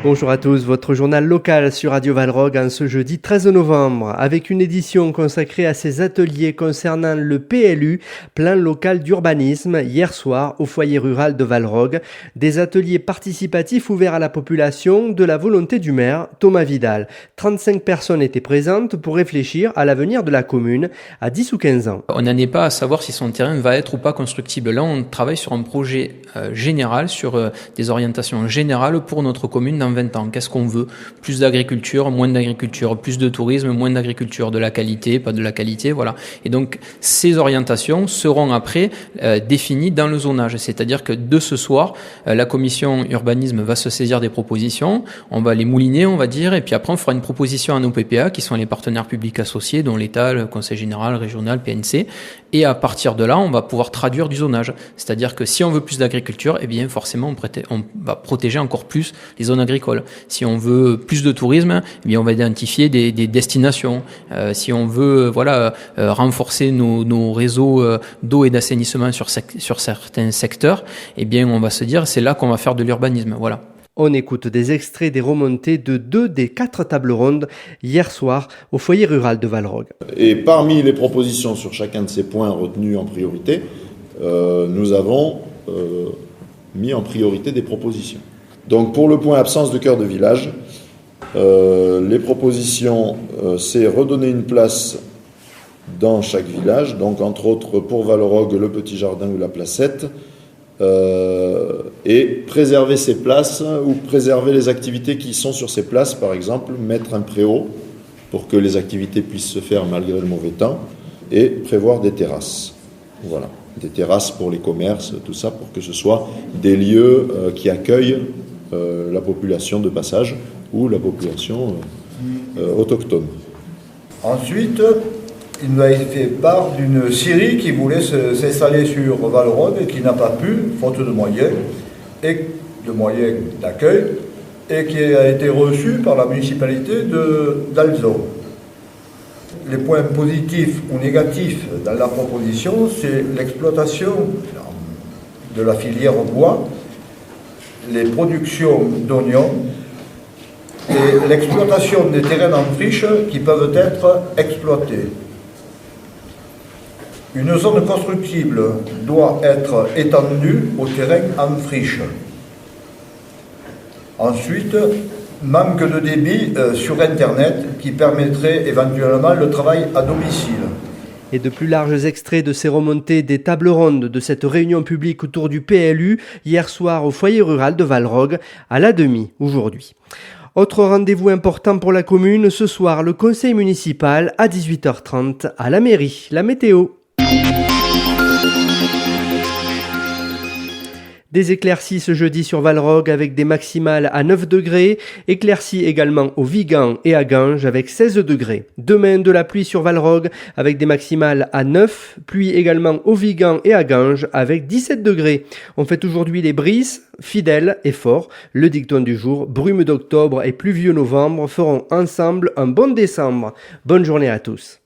Bonjour à tous, votre journal local sur Radio Valrog en ce jeudi 13 novembre, avec une édition consacrée à ces ateliers concernant le PLU, plan local d'urbanisme, hier soir au foyer rural de Valrog. Des ateliers participatifs ouverts à la population de la volonté du maire, Thomas Vidal. 35 personnes étaient présentes pour réfléchir à l'avenir de la commune à 10 ou 15 ans. On n'en est pas à savoir si son terrain va être ou pas constructible. Là, on travaille sur un projet général, sur des orientations générales pour notre commune dans 20 ans. Qu'est-ce qu'on veut? Plus d'agriculture, moins d'agriculture, plus de tourisme, moins d'agriculture, de la qualité, pas de la qualité, voilà. Et donc, ces orientations seront après définies dans le zonage. C'est-à-dire que de ce soir, la commission urbanisme va se saisir des propositions, on va les mouliner, on va dire, et puis après, on fera une proposition à nos PPA, qui sont les partenaires publics associés, dont l'État, le Conseil général, régional, PNC, et à partir de là, on va pouvoir traduire du zonage. C'est-à-dire que si on veut plus d'agriculture, eh bien, forcément, on va protéger encore plus les zones agricoles. Si on veut plus de tourisme, eh bien on va identifier des destinations. Si on veut renforcer nos réseaux d'eau et d'assainissement sur certains secteurs, eh bien on va se dire c'est là qu'on va faire de l'urbanisme. Voilà. On écoute des extraits des remontées de 2 des 4 tables rondes hier soir au foyer rural de Valrog. Et parmi les propositions sur chacun de ces points retenus en priorité, nous avons mis en priorité des propositions. Donc pour le point absence de cœur de village, les propositions, c'est redonner une place dans chaque village, donc entre autres pour Valrog, le Petit Jardin ou la Placette, et préserver ces places ou préserver les activités qui sont sur ces places, par exemple mettre un préau pour que les activités puissent se faire malgré le mauvais temps, et prévoir des terrasses. Voilà, des terrasses pour les commerces, tout ça, pour que ce soit des lieux qui accueillent la population de passage ou la population autochtone. Ensuite, il nous a fait part d'une scierie qui voulait s'installer sur Valrog et qui n'a pas pu, faute de moyens, et de moyens d'accueil, et qui a été reçue par la municipalité d'Alzon. Les points positifs ou négatifs dans la proposition, c'est l'exploitation de la filière bois, les productions d'oignons et l'exploitation des terrains en friche qui peuvent être exploités. Une zone constructible doit être étendue au terrain en friche. Ensuite, manque de débit sur Internet qui permettrait éventuellement le travail à domicile. Et de plus larges extraits de ces remontées des tables rondes de cette réunion publique autour du PLU hier soir au foyer rural de Valrog à la demi aujourd'hui. Autre rendez-vous important pour la commune, ce soir le conseil municipal à 18h30 à la mairie. La météo. Des éclaircies ce jeudi sur Valrog avec des maximales à 9 degrés, éclaircies également au Vigan et à Ganges avec 16 degrés. Demain, de la pluie sur Valrog avec des maximales à 9, pluie également au Vigan et à Ganges avec 17 degrés. On fête aujourd'hui les brises, fidèles et forts. Le dicton du jour, brume d'octobre et pluvieux novembre feront ensemble un bon décembre. Bonne journée à tous.